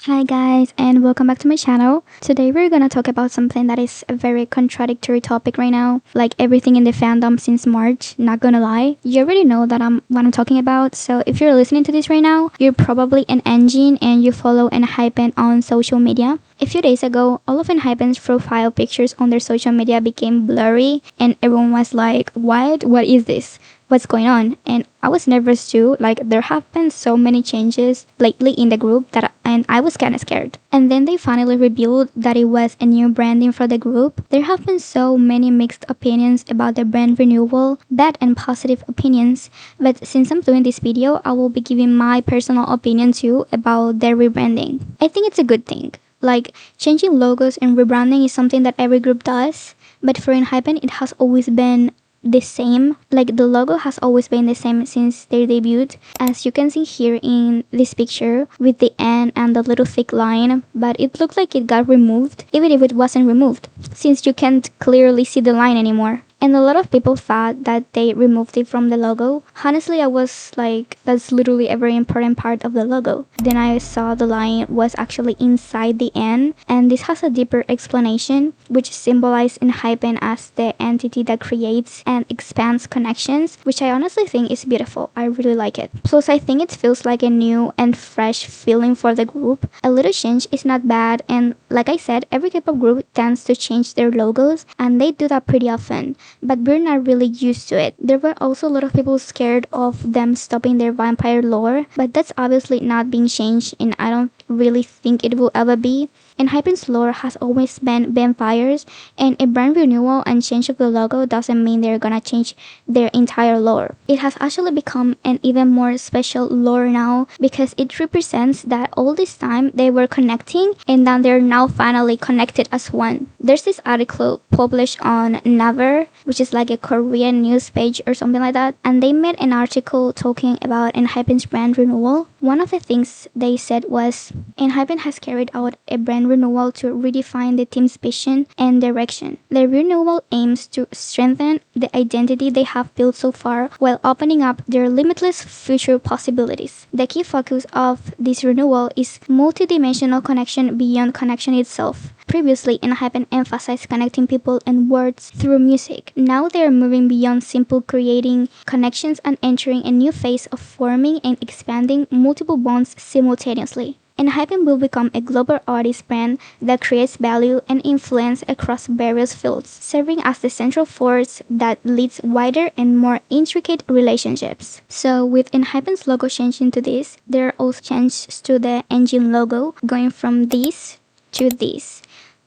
Hi guys, and welcome back to my channel. Today we're gonna talk about something that is a very contradictory topic right now, like everything in the fandom since March. Not gonna lie, you already know that what I'm talking about. So if you're listening to this right now, you're probably an engine and you follow ENHYPEN on social media. A few days ago, all of ENHYPEN's profile pictures on their social media became blurry, and everyone was like, "What? What is this? What's going on?" And I was nervous too. Like there have been so many changes lately in the group and I was kind of scared. And then they finally revealed that it was a new branding for the group. There have been so many mixed opinions about the brand renewal, bad and positive opinions. But since I'm doing this video, I will be giving my personal opinion too about their rebranding. I think it's a good thing. Like changing logos and rebranding is something that every group does, but for ENHYPEN it has always been the same. Like the logo has always been the same since their debut, as you can see here in this picture with the N and the little thick line, but it looked like it got removed even if it wasn't removed, since you can't clearly see the line anymore. And a lot of people thought that they removed it from the logo. Honestly, I was like, that's literally a very important part of the logo. Then I saw the line was actually inside the N, and this has a deeper explanation, which symbolizes ENHYPEN as the entity that creates and expands connections, which I honestly think is beautiful. I really like it. Plus, I think it feels like a new and fresh feeling for the group. A little change is not bad, and like I said, every K-pop group tends to change their logos, and they do that pretty often, but we're not really used to it. There were also a lot of people scared of them stopping their vampire lore, but that's obviously not being changed, and I don't really think it will ever be. And ENHYPEN's lore has always been vampires, and a brand renewal and change of the logo doesn't mean they're gonna change their entire lore. It has actually become an even more special lore now because it represents that all this time they were connecting and that they're now finally connected as one. There's this article published on Naver, which is like a Korean news page or something like that, and they made an article talking about ENHYPEN's brand renewal. One of the things they said was ENHYPEN has carried out a brand renewal to redefine the team's vision and direction. The renewal aims to strengthen the identity they have built so far while opening up their limitless future possibilities. The key focus of this renewal is multidimensional connection beyond connection itself. Previously, ENHYPEN emphasized connecting people and words through music. Now they are moving beyond simple creating connections and entering a new phase of forming and expanding multiple bonds simultaneously. ENHYPEN will become a global artist brand that creates value and influence across various fields, serving as the central force that leads wider and more intricate relationships. So with ENHYPEN's logo changing to this, there are also changes to the engine logo, going from this to this.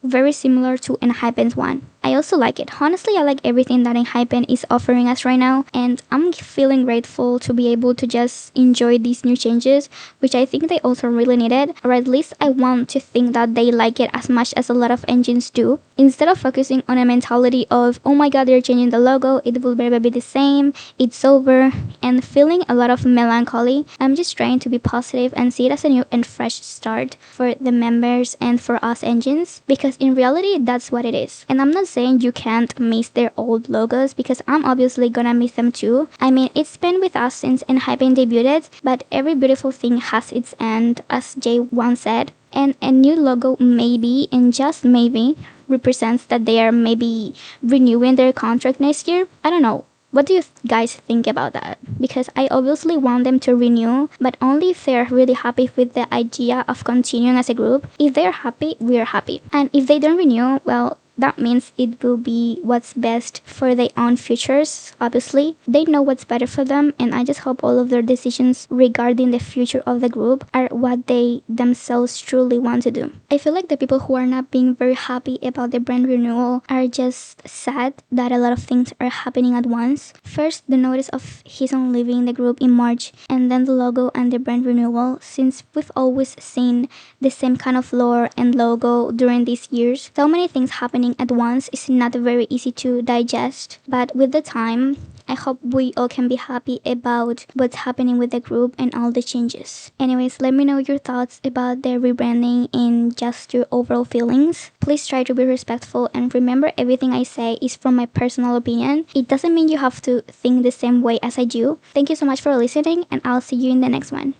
Very similar to ENHYPEN's one. I also like it. Honestly, I like everything that ENHYPEN is offering us right now, and I'm feeling grateful to be able to just enjoy these new changes, which I think they also really needed, or at least I want to think that they like it as much as a lot of engines do. Instead of focusing on a mentality of, oh my god, they're changing the logo, it will never be the same, it's over, and feeling a lot of melancholy, I'm just trying to be positive and see it as a new and fresh start for the members and for us engines, because in reality, that's what it is. And I'm not saying you can't miss their old logos, because I'm obviously gonna miss them too. I mean, it's been with us since ENHYPEN debuted, but every beautiful thing has its end, as Jay once said. And a new logo maybe, and just maybe, represents that they are maybe renewing their contract next year. I don't know. What do you guys think about that? Because I obviously want them to renew, but only if they're really happy with the idea of continuing as a group. If they're happy, we're happy. And if they don't renew, well, that means it will be what's best for their own futures, obviously. They know what's better for them, and I just hope all of their decisions regarding the future of the group are what they themselves truly want to do. I feel like the people who are not being very happy about the brand renewal are just sad that a lot of things are happening at once. First, the notice of Hison leaving the group in March, and then the logo and the brand renewal, since we've always seen the same kind of lore and logo during these years. So many things happening at once is not very easy to digest, but with the time, I hope we all can be happy about what's happening with the group and all the changes. Anyways, let me know your thoughts about the rebranding and just your overall feelings. Please try to be respectful, and remember, everything I say is from my personal opinion. It doesn't mean you have to think the same way as I do. Thank you so much for listening, and I'll see you in the next one.